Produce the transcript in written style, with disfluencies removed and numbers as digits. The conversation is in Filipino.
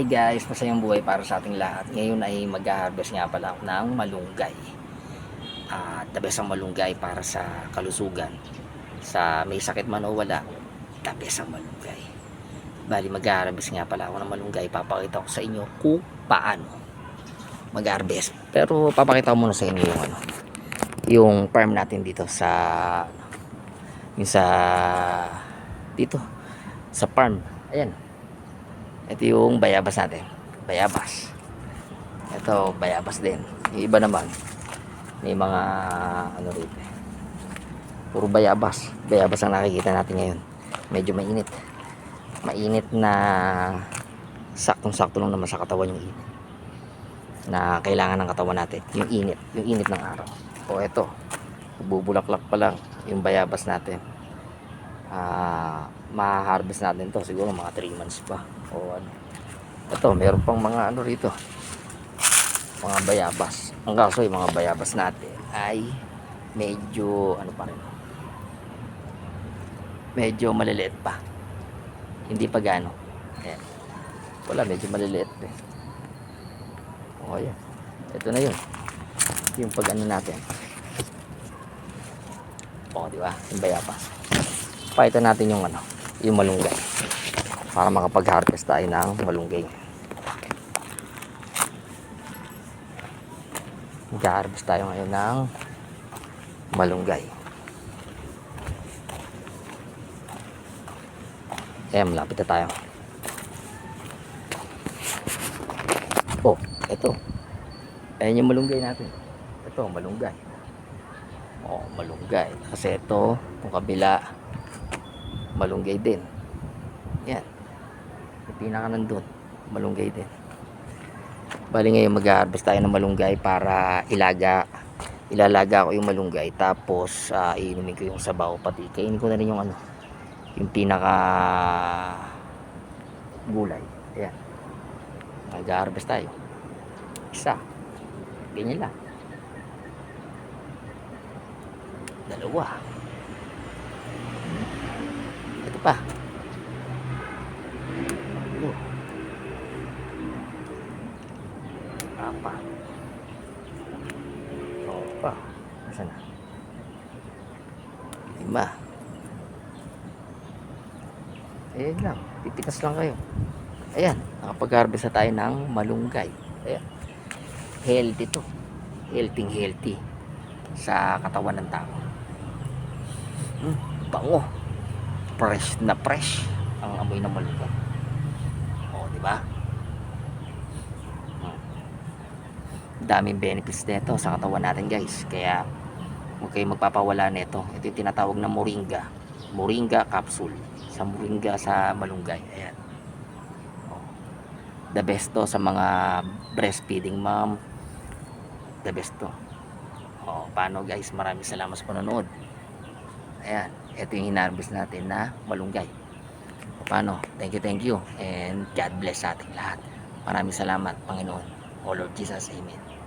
Hey guys, masayang buhay para sa ating lahat. Ngayon ay mag-harvest nga pala ako ng malunggay. The best ang malunggay para sa kalusugan. Sa may sakit man o wala, the best ang malunggay. Bali, mag-harvest nga pala ako ng malunggay. Papakita ko sa inyo kung paano mag-harvest. Pero papakita ko muna sa inyo yung farm natin dito sa dito sa farm. Ayan. Ito yung bayabas natin. Bayabas. Ito, bayabas din. Yung iba naman, may mga rito. Puro bayabas. Bayabas ang nakikita natin ngayon. Medyo mainit. Mainit na saktong-sakto lang naman sa katawan yung init. Na kailangan ng katawan natin. Yung init. Yung init ng araw. O ito, bubulaklak pa lang yung bayabas natin. Ma-harvest natin to siguro mga 3 months pa. O ano. Ito, meron pang mga rito. Mga bayabas. Ang kaso yung mga bayabas natin ay medyo pa rin. Medyo maliliit pa. Hindi pa gaano. Ayan. Wala, medyo maliliit eh. O ayan. Ito na yun. Yung pag natin. O, di ba? Yung bayabas. Pakita natin yung yung malunggay. Para makapag-harvest tayo ng malunggay. Mag-harvest tayo ngayon ng malunggay. Malapit na tayo. Oh, ito. Ayan yung malunggay natin. Ito, malunggay. Oh, malunggay. Kasi ito, yung kabila, malunggay din. Yan. Yung pinaka nandun, malunggay din. Bali ngayon mag-harvest tayo ng malunggay para ilalaga ko yung malunggay, tapos iinumin ko yung sabaw, pati kainin ko na rin yung yung pinaka gulay. Ayan, mag-harvest tayo isa, ganyan lang, dalawa, ito pa, apa opa, nasa na 5. Ayan lang, pipitas lang kayo. Ayan, nakapag-harvest na tayo ng malunggay. Ayan, healthy to, healthy sa katawan ng tao. Bango, fresh na fresh ang amoy ng malunggay. O, di ba? Daming benefits nito sa katawan natin guys, kaya huwag kayong magpapawala nito. Ito yung tinatawag na moringa capsule, sa moringa sa malunggay. Ayan, the best to sa mga breastfeeding mom, the best to. Paano guys, maraming salamat sa panonood. Ayan, ito yung hinarvest natin na malunggay. Paano, thank you and God bless sa ating lahat. Maraming salamat Panginoon. O Lord Jesus, amen.